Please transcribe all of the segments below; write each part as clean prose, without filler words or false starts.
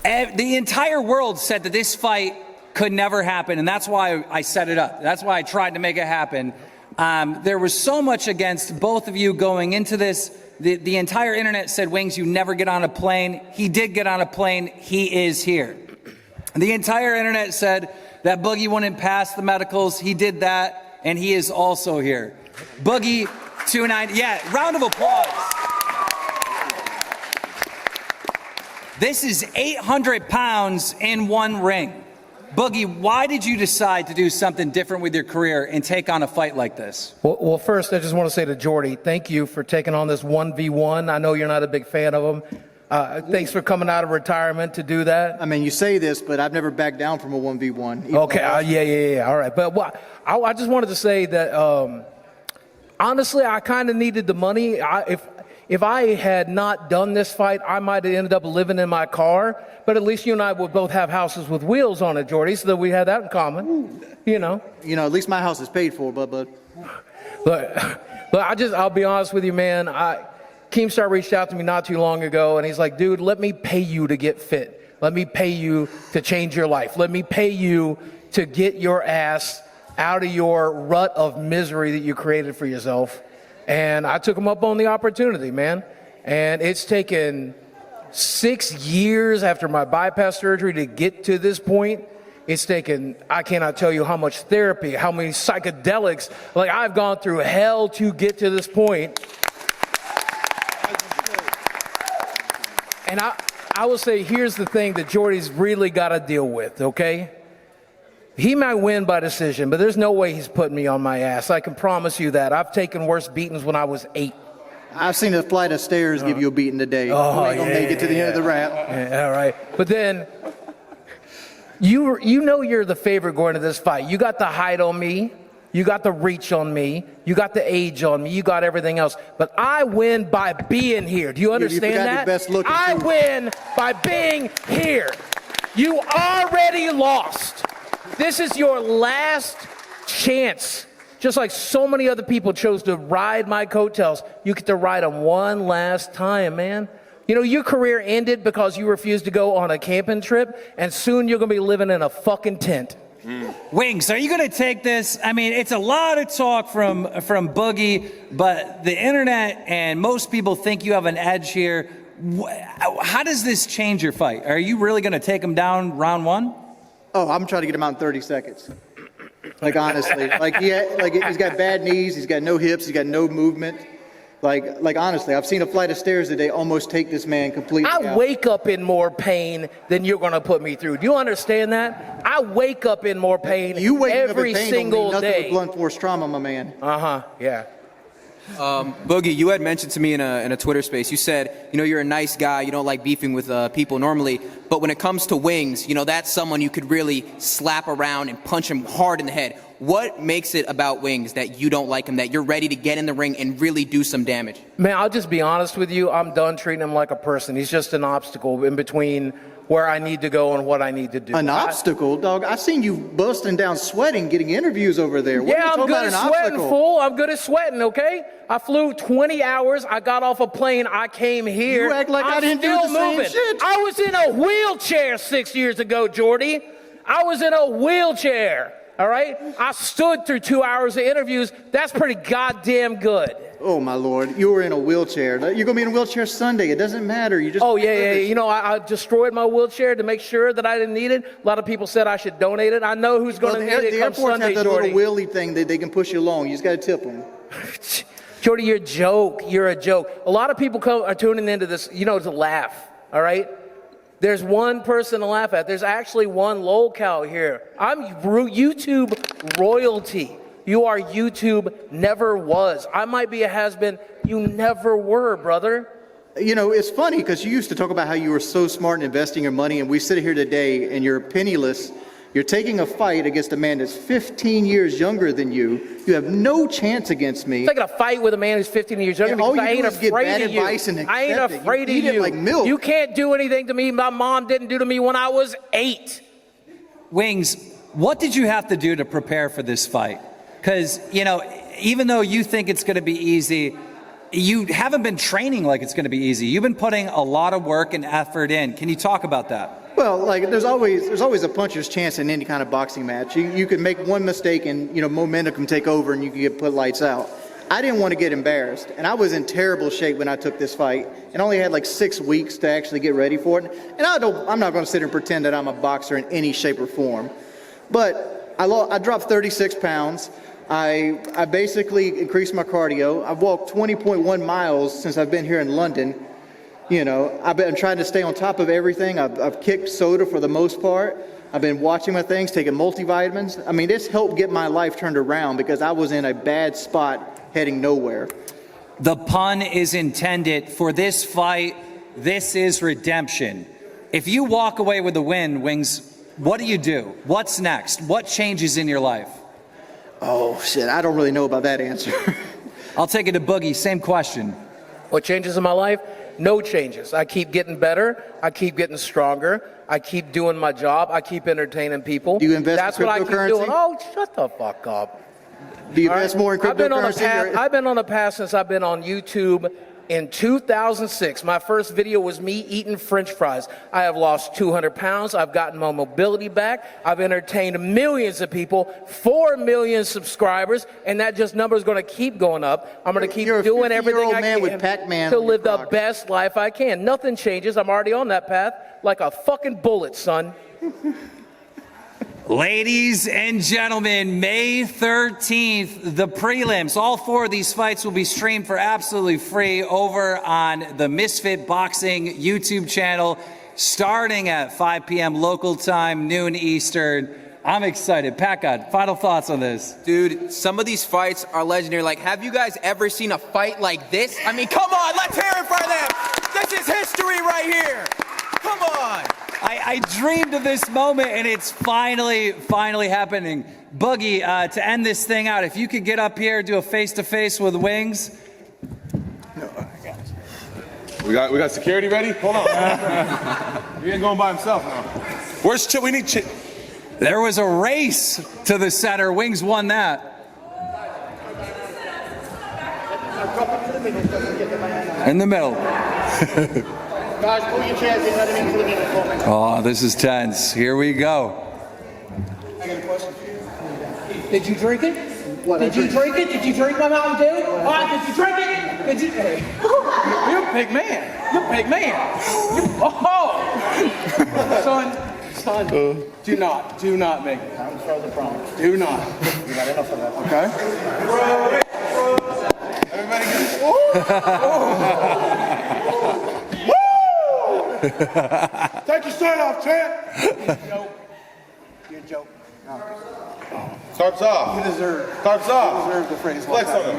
The entire world said that this fight could never happen, and that's why I set it up. That's why I tried to make it happen. There was so much against both of you going into this. The entire internet said, Wings, you never get on a plane. He did get on a plane. He is here. The entire internet said that Boogie wouldn't pass the medicals. He did that, and he is also here. Boogie 290. Yeah, round of applause. This is 800 pounds in one ring. Boogie, why did you decide to do something different with your career and take on a fight like this? Well, first, I just want to say to Jordy, thank you for taking on this 1v1. I know you're not a big fan of him. Thanks for coming out of retirement to do that. I mean, you say this, but I've never backed down from a 1v1. Okay, yeah. All right. But I just wanted to say that, honestly, I kind of needed the money. If I had not done this fight, I might have ended up living in my car. But at least you and I would both have houses with wheels on it, Jordy, so that we had that in common. You know, at least my house is paid for, but. I'll be honest with you, man. Keemstar reached out to me not too long ago, and he's like, dude, let me pay you to get fit. Let me pay you to change your life. Let me pay you to get your ass out of your rut of misery that you created for yourself. And I took him up on the opportunity, man. And it's taken 6 years after my bypass surgery to get to this point. It's taken, I cannot tell you how much therapy, how many psychedelics. Like, I've gone through hell to get to this point. And I will say, here's the thing that Jordy's really got to deal with, okay? He might win by decision, but there's no way he's putting me on my ass. I can promise you that. I've taken worse beatings when I was 8. I've seen a flight of stairs give you a beating today. You ain't gonna make it to the end of the rap. Yeah, all right. But then, you know you're the favorite going to this fight. You got the height on me. You got the reach on me. You got the age on me. You got everything else. But I win by being here. Do you understand that? Your best looking I win by being here. You already lost. This is your last chance. Just like so many other people chose to ride my coattails, you get to ride them one last time, man. You know, your career ended because you refused to go on a camping trip, and soon you're going to be living in a fucking tent. Wings, are you going to take this? I mean, it's a lot of talk from Boogie, but the internet and most people think you have an edge here. How does this change your fight? Are you really going to take him down round one? Oh, I'm trying to get him out in 30 seconds. Like, honestly. He's got bad knees. He's got no hips. He's got no movement. Like honestly, I've seen a flight of stairs today almost take this man completely out. I wake up in more pain than you're going to put me through. Do you understand that? I wake up in more pain every single day. Nothing with blunt force trauma, my man. Yeah. Boogie, you had mentioned to me in a Twitter space, you said, you're a nice guy, you don't like beefing with people normally, but when it comes to Wings, that's someone you could really slap around and punch him hard in the head. What makes it about Wings that you don't like him, that you're ready to get in the ring and really do some damage? Man, I'll just be honest with you. I'm done treating him like a person. He's just an obstacle in between where I need to go and what I need to do. An obstacle, dog? I've seen you busting down sweating, getting interviews over there. What yeah, I'm good at sweating, fool. I'm good at sweating, okay? I flew 20 hours. I got off a plane. I came here. You act like I didn't do the same shit. I was in a wheelchair 6 years ago, Jordy. I was in a wheelchair, all right? I stood through 2 hours of interviews. That's pretty goddamn good. Oh, my Lord. You were in a wheelchair. You're going to be in a wheelchair Sunday. It doesn't matter. You just. Oh, yeah. I destroyed my wheelchair to make sure that I didn't need it. A lot of people said I should donate it. I know who's going to need it come Sunday, have that Jordy. little wheelie thing that they can push you along. You just got to tip them. Jordy, you're a joke. You're a joke. A lot of people are tuning into this, to laugh, all right? There's one person to laugh at. There's actually one lolcow here. I'm YouTube royalty. You are YouTube, never was. I might be a has-been. You never were, brother. It's funny because you used to talk about how you were so smart in investing your money, and we sit here today and you're penniless. You're taking a fight against a man that's 15 years younger than you. You have no chance against me. Taking a fight with a man who's 15 years younger because I ain't afraid of you. I ain't afraid of you. Like milk. You can't do anything to me my mom didn't do to me when I was 8. Wings, what did you have to do to prepare for this fight? Because, even though you think it's going to be easy, you haven't been training like it's going to be easy. You've been putting a lot of work and effort in. Can you talk about that? Well, like there's always a puncher's chance in any kind of boxing match. You can make one mistake and momentum can take over and you can get put lights out. I didn't want to get embarrassed, and I was in terrible shape when I took this fight, and only had like 6 weeks to actually get ready for it. And I'm not going to sit here and pretend that I'm a boxer in any shape or form, but I dropped 36 pounds. I basically increased my cardio. I've walked 20.1 miles since I've been here in London. I've been trying to stay on top of everything. I've kicked soda for the most part. I've been watching my things, taking multivitamins. I mean, this helped get my life turned around because I was in a bad spot heading nowhere. The pun is intended for this fight. This is redemption. If you walk away with the win, Wings, what do you do? What's next? What changes in your life? Oh, shit. I don't really know about that answer. I'll take it to Boogie. Same question. What changes in my life? No changes. I keep getting better. I keep getting stronger. I keep doing my job. I keep entertaining people. Do you invest That's in what I keep cryptocurrency? doing. Oh, shut the fuck up. Do you invest more in cryptocurrency? I've been on a path since I've been on YouTube in 2006. My first video was me eating French fries. I have lost 200 pounds. I've gotten my mobility back. I've entertained millions of people, 4 million subscribers, and that just number is going to keep going up. I'm going to keep doing everything I man with can Pac-Man to on live your the cock. best life I can. Nothing changes. I'm already on that path like a fucking bullet, son. Ladies and gentlemen, May 13th, the prelims. All 4 of these fights will be streamed for absolutely free over on the Misfit Boxing YouTube channel, starting at 5 p.m. local time, noon Eastern. I'm excited. Pat God, final thoughts on this? Dude, some of these fights are legendary. Like, have you guys ever seen a fight like this? I mean, come on, let's hear it for them. This is history right here. Come on. I dreamed of this moment, and it's finally happening. Boogie, to end this thing out, if you could get up here, do a face-to-face with Wings. We got security ready? Hold on. He ain't going by himself now. Where's Chip? We need Chip. There was a race to the center. Wings won that. In the middle. Guys, pull your chairs in. Let him into the middle for me. Oh, this is tense. Here we go. I got a question. Did you drink it? Did you drink it? Did you drink my Mountain Dew? Did you drink it? Did you? You're a big man. You're a big man. Son, do not make it. I'm sorry, the promise. Do not. You got enough of that. Okay? Everybody get Take your shirt off, champ. You're a joke. Starts off. You deserve. Starts off. You deserve the phrase. Flex on him.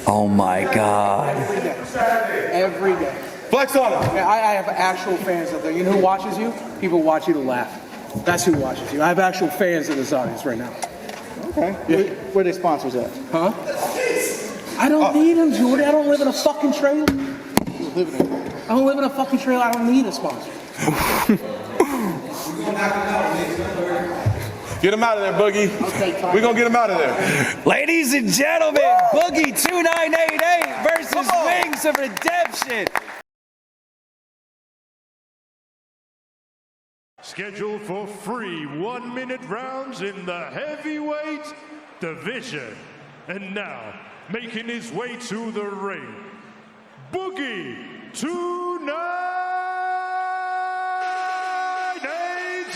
Oh my God. Every day. Flex on him. I have actual fans out there. You know who watches you? People watch you to laugh. That's who watches you. I have actual fans in this audience right now. Okay. Yeah. Where they sponsors at? Huh? I don't need them, Jordy. I don't live in a fucking trailer. I don't live in a fucking trailer. I don't need a sponsor. Get him out of there, Boogie. We're going to get him out of there. Ladies and gentlemen, Boogie 2988 versus Wings of Redemption. Scheduled for free 1-minute rounds in the heavyweight division. And now, making his way to the ring, Boogie 2988.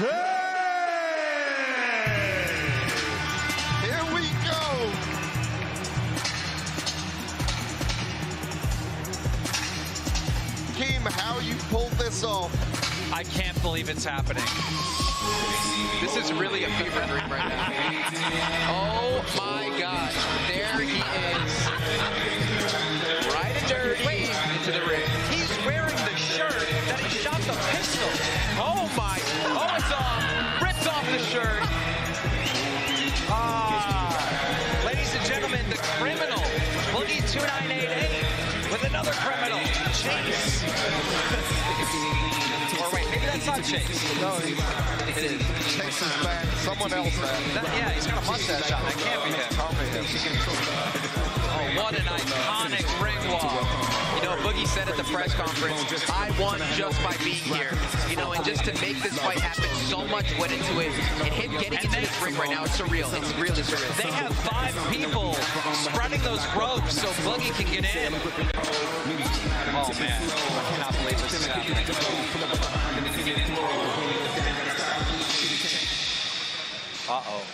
Here we go. Keem, how you pulled this off? I can't believe it's happening. This is really a fever dream right now. Oh my God. There he is. Right and dirty into the ring. He's wearing the shirt that he shot the pistol. Oh my. Oh, it's off. Ripped off the shirt. Ladies and gentlemen, the criminal. Boogie 2988 with another criminal. Chase. Or wait, maybe that's not Chase. No, it is. Chase is back. Someone else back. Yeah, he's got a mustache on. That can't be him. Oh, what an iconic ring walk. You know, Boogie He said at the press conference, I won just by being here. You know, and just to make this fight happen, so much went into it. And him getting into this ring right now, it's surreal. It's really surreal. They have 5 people spreading those ropes so Boogie can get in. Oh, man. I cannot believe this is happening. Uh-oh.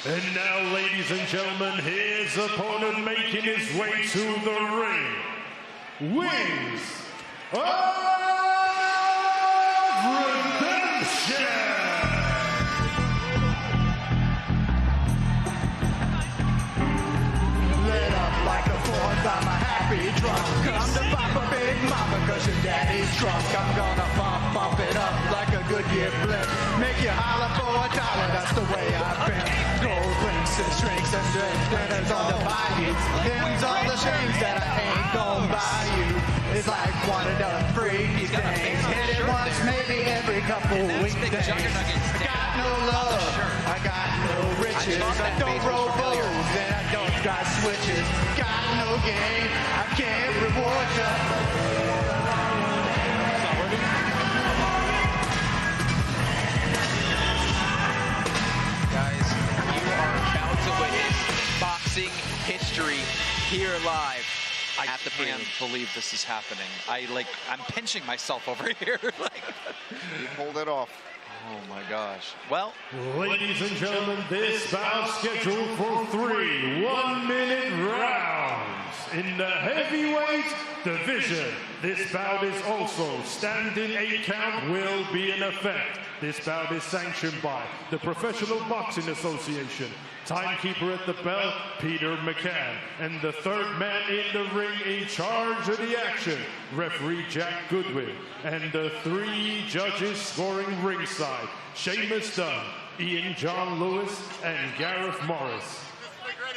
And now, ladies and gentlemen, his opponent making his way to the ring. Wings of Redemption! Lit up like a fourth, I'm a happy drunk. Come to pop a big mama cause your daddy's drunk. I'm gonna bump it up like a Goodyear blimp. Make you holler for $1, that's the way I've been. Gold links and drinks and dinners on the bayou. Them's all the things that I ain't gon' buy you. It's like one of the freaky things. Hit it once, maybe every couple weekdays. I got no love, I got no riches. I don't roll bows and I don't drive switches. Got no game, I can't reward ya. Guys, you are about to witness boxing history here live. I at the can't premium. believe this is happening. I'm pinching myself over here. He pulled it off. Oh my gosh. Well, Ladies and gentlemen, this bout scheduled for 3 one-minute rounds in the heavyweight division. This bout is also standing 8 count will be in effect. This bout is sanctioned by the Professional Boxing Association. Timekeeper at the bell, Peter McCann. And the third man in the ring in charge of the action, referee Jack Goodwin. And the 3 judges scoring ringside, Seamus Dunn, Ian John Lewis, and Gareth Morris.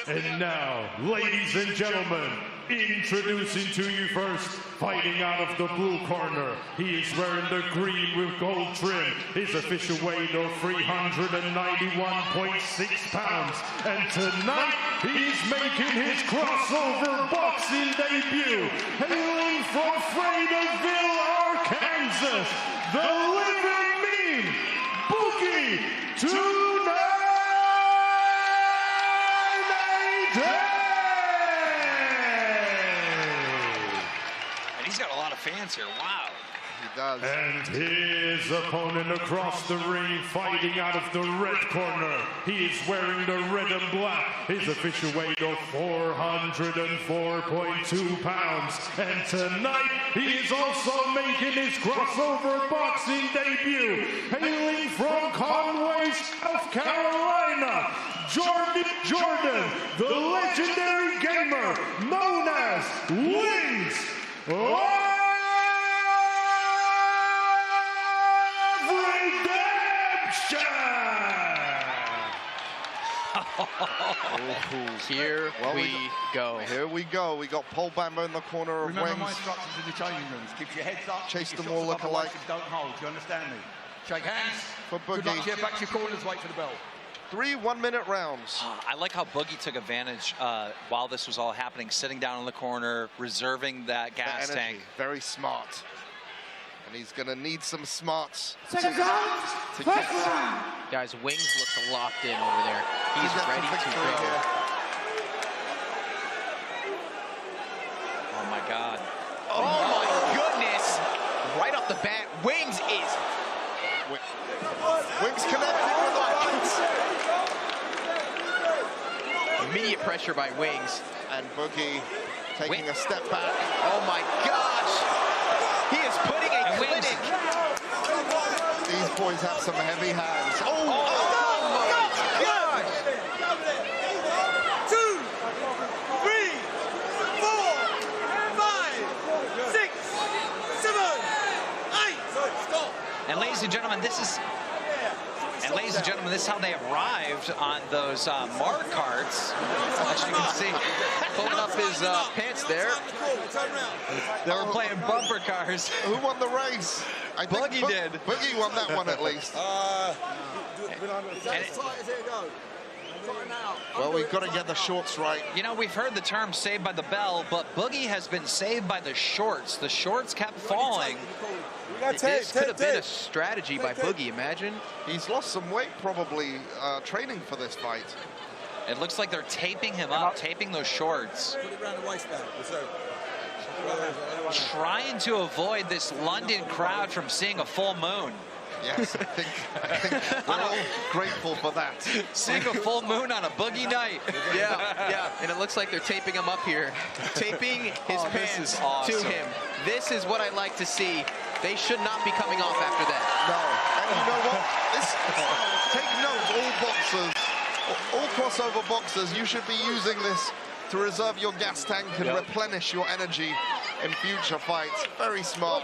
And now, ladies and gentlemen, introducing to you first, fighting out of the blue corner. He is wearing the green with gold trim. His official weight of 391.6 pounds. And tonight, he's making his crossover boxing debut. Hailing from Fredoville, Arkansas, the living meme, Boogie and he's got a lot of fans here. Wow. He does. And his opponent across the ring, fighting out of the red corner. He is wearing the red and black. His official weight of 404.2 pounds. And tonight, he is also making his crossover boxing debut. Hailing from Conway, South Carolina, Jordan, the legendary gamer known as Wings of Here we go. Here we go. We got Paul Bamba in the corner of Remember my Wings. instructions in the changing rooms. Keep your heads up. Chase keep them your all shots above look the alike. waist and don't hold. Do you understand me? Shake hands. For Good luck Boogie. to you. Back to your corners. Wait for the bell. 3 one-minute rounds. I like how Boogie took advantage while this was all happening, sitting down in the corner, reserving that gas Energy. tank. Very smart. And he's going to need some smarts. Second round. to First get- round. Guys, Wings looks locked in over there. He's get the ready to victory go. here. Oh my God. Oh my goodness! Right off the bat, Wings is Wings connecting with the punch. immediate pressure by Wings. And Boogie taking a step back. Oh my gosh! He is putting a clinic. These boys have some heavy hands. Oh, Oh my gosh! 2, 3, 4, 5, 6, 7, 8. Stop. And ladies and gentlemen, this is how they arrived on those mark carts. As you can see, Pulling up his pants there. they were playing bumper cars. who won the race? I think Boogie did. Boogie won that one at least. And Well, we've got to get the shorts right. You know, we've heard the term saved by the bell, but Boogie has been saved by the shorts. The shorts kept falling. This could have been a strategy by Boogie, imagine. He's lost some weight probably training for this fight. It looks like they're taping him up, taping those shorts. Trying to avoid this London crowd from seeing a full moon. Yes, I think we're all grateful for that. Seeing a full moon on a Boogie night. Yeah, and it looks like they're taping him up here. Taping his pants to him. This is what I like to see. They should not be coming off after that. No, and you know what? Take note, all boxers, all crossover boxers, you should be using this to reserve your gas tank and replenish your energy in future fights. Very smart.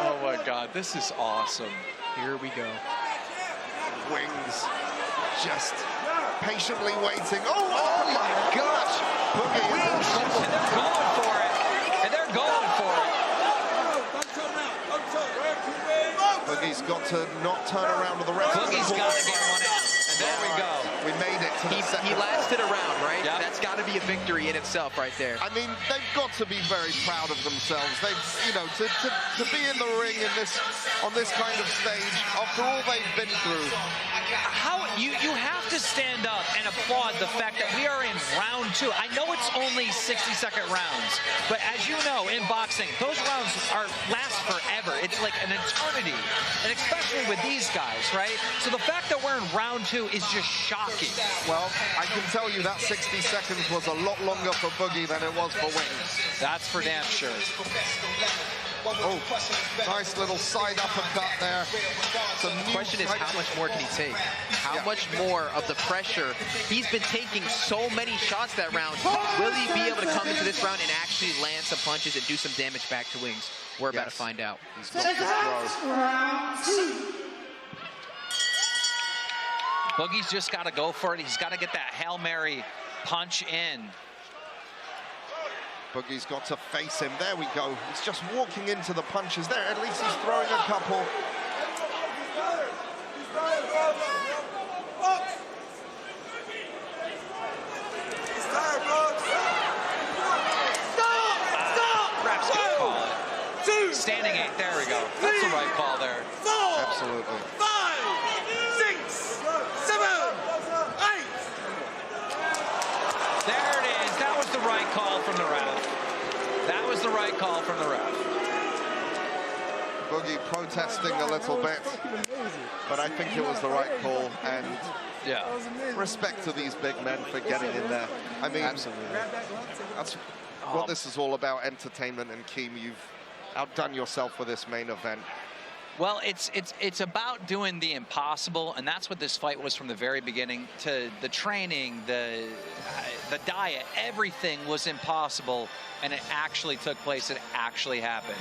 Oh my God, this is awesome. Here we go. Wings just patiently waiting. Oh my gosh! Boogie is in trouble. And they're going for it. And they're going for it. Boogie's got to not turn around to the rest of the Boogie's got to get one out. And there we go. We made it to the second. He lasted around, right? Yep. That's got to be a victory in itself right there. I mean, they've got to be very proud of themselves. They've, you know, to be in the ring on this kind of stage after all they've been through. How you have to stand up and applaud the fact that we are in round 2. I know it's only 60-second rounds, but as you know, in boxing, those rounds last forever. It's like an eternity, and especially with these guys, right? So the fact that we're in round 2 is just shocking. Well, I can tell you that 60 seconds was a lot longer for Boogie than it was for Wings. That's for damn sure. Oh, nice little side uppercut there. The question is, how much more can he take? How much more of the pressure? He's been taking so many shots that round. Will he be able to come into this round and actually land some punches and do some damage back to Wings? We're about to find out. He's got to throw. Boogie's just got to go for it. He's got to get that Hail Mary punch in. Boogie's got to face him. There we go. He's just walking into the punches there. At least he's throwing a couple. Ref's gonna call it. Standing 8. There we go. That's the right call there. Absolutely. 5, 6, 7, 8. There it is. That was the right call from the ref. That was the right call from the ref. Boogie protesting a little bit, but I think it was the right call, and respect to these big men for getting in there. I mean, absolutely. That's what this is all about, entertainment, and Keem, you've outdone yourself with this main event. Well, it's about doing the impossible, and that's what this fight was from the very beginning. To the training, the diet, everything was impossible, and it actually took place. It actually happened.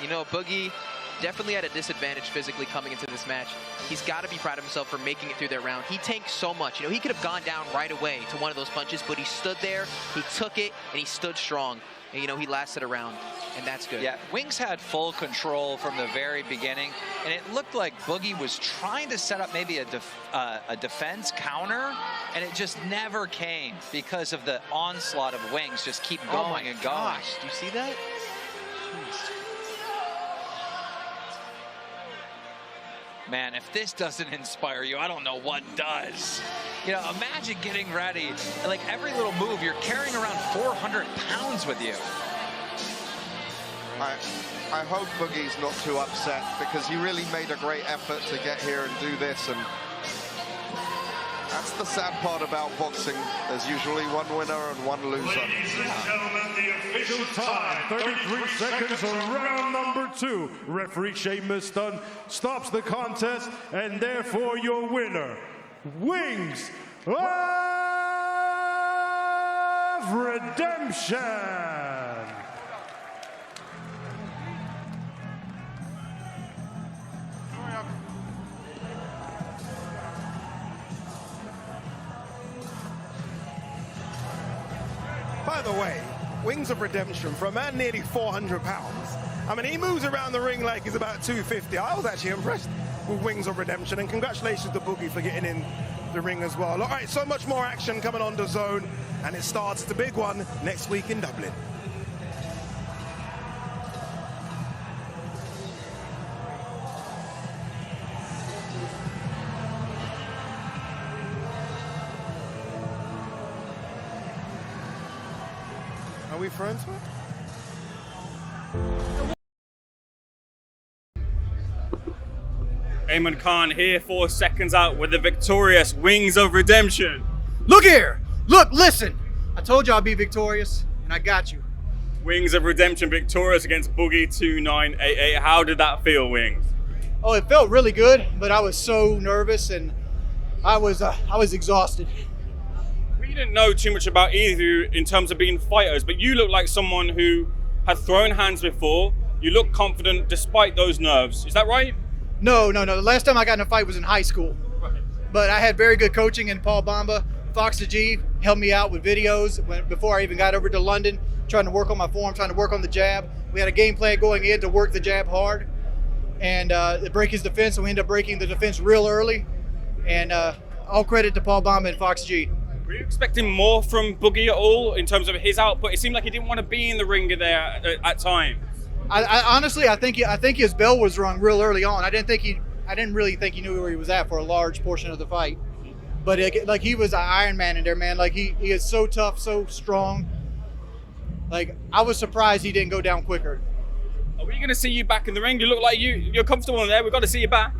You know, Boogie definitely at a disadvantage physically coming into this match. He's got to be proud of himself for making it through that round. He tanked so much. You know, he could have gone down right away to one of those punches, but he stood there, he took it, and he stood strong. And, you know, he lasted around, and that's good. Yeah, Wings had full control from the very beginning, and it looked like Boogie was trying to set up maybe a defense counter, and it just never came because of the onslaught of Wings just keep going and going. Gosh, do you see that? Jeez. Man, if this doesn't inspire you, I don't know what does. You know, imagine getting ready, like every little move, you're carrying around 400 pounds with you. I hope Boogie's not too upset, because he really made a great effort to get here and do this, and that's the sad part about boxing. There's usually one winner and one loser. Ladies and gentlemen, the official time, 33 seconds of round number 2. Referee Seamus Dunn stops the contest, and therefore your winner, Wings of Redemption. By the way, Wings of Redemption, for a man nearly 400 pounds, I mean, he moves around the ring like he's about 250. I was actually impressed with Wings of Redemption, and congratulations to Boogie for getting in the the ring as well. All right, so much more action coming on the zone, and it starts the big one next week in Dublin. Are we friends, man? Eamon Khan here, 4 seconds out with the victorious Wings of Redemption. Look here! Look, listen! I told you I'd be victorious, and I got you. Wings of Redemption victorious against Boogie 2988. How did that feel, Wings? Oh, it felt really good, but I was so nervous and I was exhausted. We didn't know too much about either of you in terms of being fighters, but you look like someone who had thrown hands before. You look confident despite those nerves. Is that right? No. The last time I got in a fight was in high school. Right. But I had very good coaching in Paul Bamba. Fox the G helped me out with videos before I even got over to London, trying to work on my form, trying to work on the jab. We had a game plan going in to work the jab hard and break his defense, so we ended up breaking the defense real early. And all credit to Paul Bamba and Fox G. Were you expecting more from Boogie at all in terms of his output? It seemed like he didn't want to be in the ring there at times. I honestly, I think his bell was rung real early on. I didn't really think he knew where he was at for a large portion of the fight. But like he was an Iron Man in there, man. Like he is so tough, so strong. Like I was surprised he didn't go down quicker. Are we going to see you back in the ring? You look like you're comfortable in there. We've got to see you back.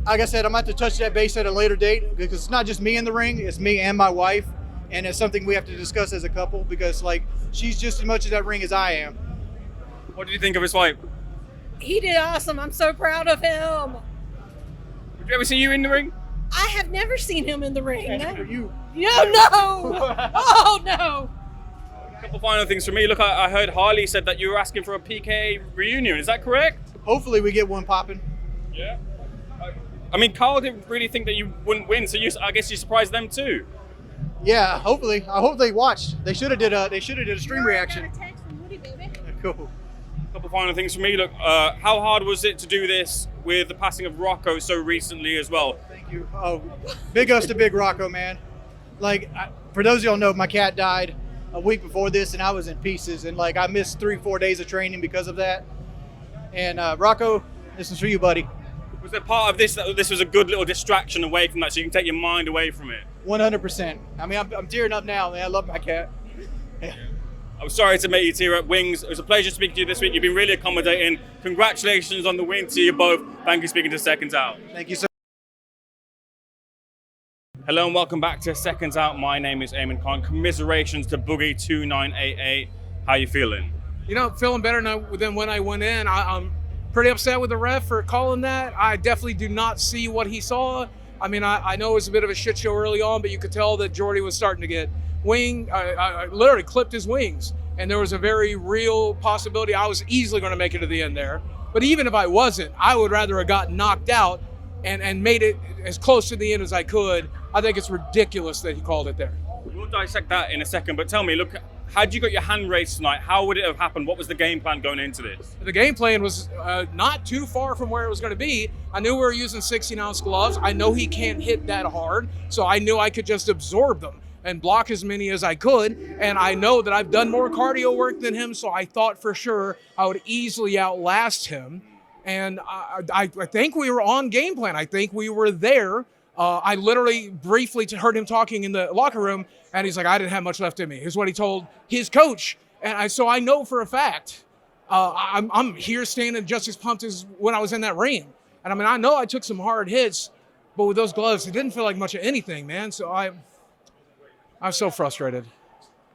Like I said, I'm going to have to touch that base at a later date because it's not just me in the ring. It's me and my wife. And it's something we have to discuss as a couple because like she's just as much in that ring as I am. What did you think of his fight? He did awesome. I'm so proud of him. Would you ever see you in the ring? I have never seen him in the ring. You. No. Oh, no. A couple final things from me. Look, I heard Harley said that you were asking for a PK reunion. Is that correct? Hopefully we get one popping. Yeah. I mean, Carl didn't really think that you wouldn't win, so I guess you surprised them too. Yeah, hopefully. I hope they watched. They should have did a stream reaction. Cool. Couple final things from me. Look, how hard was it to do this with the passing of Rocco so recently as well? Thank you. Oh, big ups to Big Rocco, man. Like, for those of y'all know, my cat died a week before this, and I was in pieces, and like I missed 3-4 days of training because of that. And Rocco, this is for you, buddy. Was there part of this that this was a good little distraction away from that, so you can take your mind away from it? 100%. I mean, I'm tearing up now, man. I love my cat. Yeah. I'm sorry to make you tear up, Wings. It was a pleasure speaking to you this week. You've been really accommodating. Congratulations on the win to you both. Thank you for speaking to Seconds Out. Thank you, sir. Hello and welcome back to Seconds Out. My name is Eamon Khan. Commiserations to Boogie 2988. How you feeling? You know, feeling better than when I went in. I'm pretty upset with the ref for calling that. I definitely do not see what he saw. I mean, I know it was a bit of a shit show early on, but you could tell that Jordy was starting to get I literally clipped his wings, and there was a very real possibility I was easily going to make it to the end there. But even if I wasn't, I would rather have gotten knocked out and made it as close to the end as I could. I think it's ridiculous that he called it there. We'll dissect that in a second, but tell me, look, had you got your hand raised tonight, how would it have happened? What was the game plan going into this? The game plan was not too far from where it was going to be. I knew we were using 16-ounce gloves. I know he can't hit that hard, so I knew I could just absorb them and block as many as I could. And I know that I've done more cardio work than him, so I thought for sure I would easily outlast him. And I think we were on game plan. I think we were there. I literally briefly heard him talking in the locker room, and he's like, I didn't have much left in me. Here's what he told his coach. And so I know for a fact, I'm here standing just as pumped as when I was in that ring. And I mean, I know I took some hard hits, but with those gloves, it didn't feel like much of anything, man. So I'm so frustrated.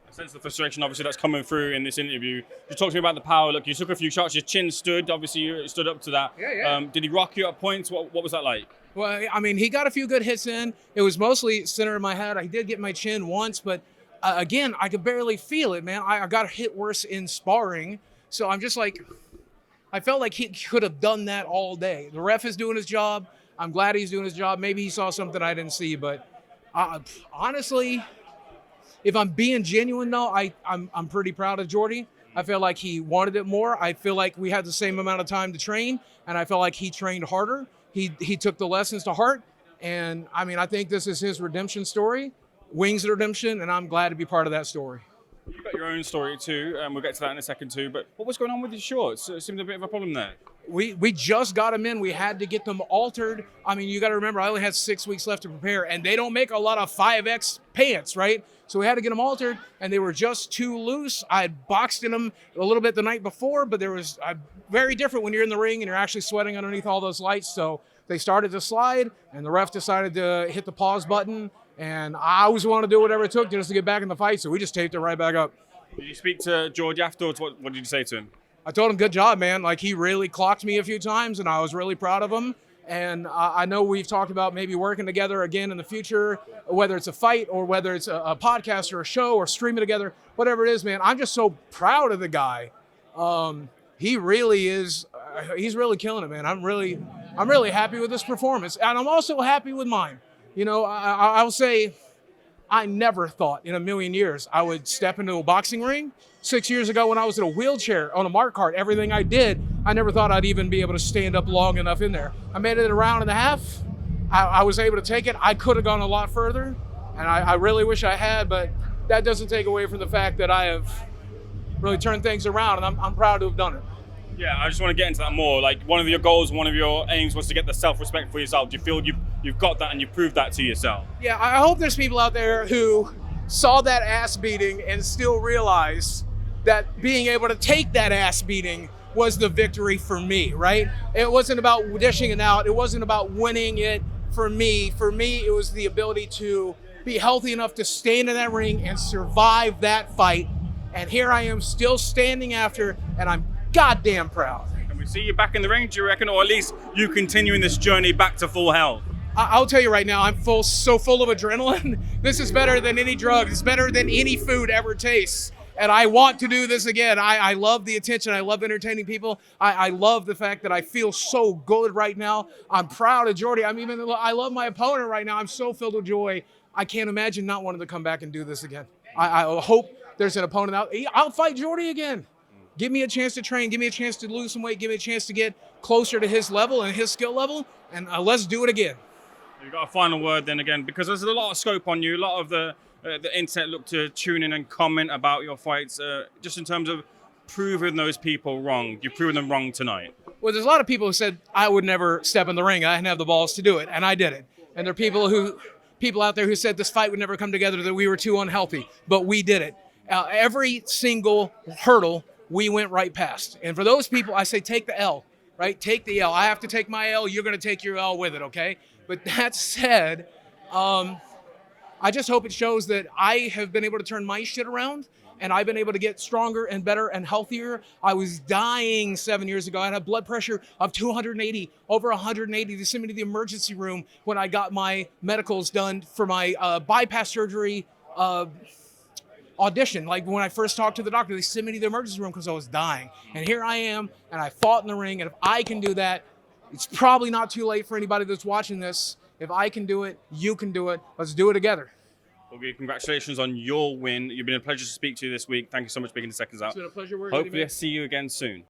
I sense the frustration, obviously, that's coming through in this interview. You talked to me about the power. Look, you took a few shots. Your chin stood. Obviously, you stood up to that. Yeah. Did he rock you at points? What was that like? Well, I mean, he got a few good hits in. It was mostly center of my head. I did get my chin once, but again, I could barely feel it, man. I got hit worse in sparring. So I'm just like, I felt like he could have done that all day. The ref is doing his job. I'm glad he's doing his job. Maybe he saw something I didn't see, but honestly, if I'm being genuine though, I'm pretty proud of Jordy. I feel like he wanted it more. I feel like we had the same amount of time to train, and I felt like he trained harder. He took the lessons to heart, And I mean, I think this is his redemption story, Wings redemption, and I'm glad to be part of that story. You've got your own story too, and we'll get to that in a second too. But what was going on with your shorts? It seemed a bit of a problem there. We just got them in. We had to get them altered. I mean, you got to remember, I only had 6 weeks left to prepare, and they don't make a lot of 5X pants, right? So we had to get them altered, and they were just too loose. I had boxed in them a little bit the night before, but there was very different when you're in the ring and you're actually sweating underneath all those lights. So they started to slide, and the ref decided to hit the pause button, and I always wanted to do whatever it took just to get back in the fight, so we just taped it right back up. Did you speak to George afterwards? What did you say to him? I told him, good job, man. Like, he really clocked me a few times, and I was really proud of him. And I know we've talked about maybe working together again in the future, whether it's a fight or whether it's a podcast or a show or streaming together, whatever it is, man. I'm just so proud of the guy. He really is. He's really killing it, man. I'm really happy with this performance, and I'm also happy with mine. You know, I'll say, I never thought in a million years I would step into a boxing ring. 6 years ago when I was in a wheelchair on a mark cart, everything I did, I never thought I'd even be able to stand up long enough in there. I made it a round and a half. I was able to take it. I could have gone a lot further, and I really wish I had, but that doesn't take away from the fact that I have really turned things around, and I'm proud to have done it. Yeah, I just want to get into that more. Like, one of your goals, one of your aims was to get the self-respect for yourself. Do you feel you've got that and you've proved that to yourself? Yeah, I hope there's people out there who saw that ass beating and still realize that being able to take that ass beating was the victory for me, right? It wasn't about dishing it out. It wasn't about winning it for me. For me, it was the ability to be healthy enough to stand in that ring and survive that fight. And here I am still standing after, and I'm goddamn proud. Can we see you back in the ring, do you reckon? Or at least you continuing this journey back to full health? I'll tell you right now, I'm so full of adrenaline. This is better than any drug. It's better than any food ever tastes. And I want to do this again. I love the attention. I love entertaining people. I love the fact that I feel so good right now. I'm proud of Jordy. I love my opponent right now. I'm so filled with joy. I can't imagine not wanting to come back and do this again. I hope there's an opponent out. I'll fight Jordy again. Give me a chance to train. Give me a chance to lose some weight. Give me a chance to get closer to his level and his skill level. And let's do it again. You've got a final word then again, because there's a lot of scope on you. A lot of the internet look to tune in and comment about your fights, just in terms of proving those people wrong. You've proven them wrong tonight. Well, there's a lot of people who said I would never step in the ring. I didn't have the balls to do it, and I did it. And there are people out there who said this fight would never come together, that we were too unhealthy, but we did it. Every single hurdle we went right past. And for those people, I say take the L, right? Take the L. I have to take my L. You're going to take your L with it, okay? But that said, I just hope it shows that I have been able to turn my shit around, and I've been able to get stronger and better and healthier. I was dying 7 years ago. I had a blood pressure of 280, over 180. They sent me to the emergency room when I got my medicals done for my bypass surgery audition. Like, when I first talked to the doctor, they sent me to the emergency room because I was dying. And here I am, and I fought in the ring, and if I can do that, it's probably not too late for anybody that's watching this. If I can do it, you can do it. Let's do it together. Boogie, congratulations on your win. You've been a pleasure to speak to you this week. Thank you so much for taking the seconds out. It's been a pleasure working with you. Hopefully I see you again soon.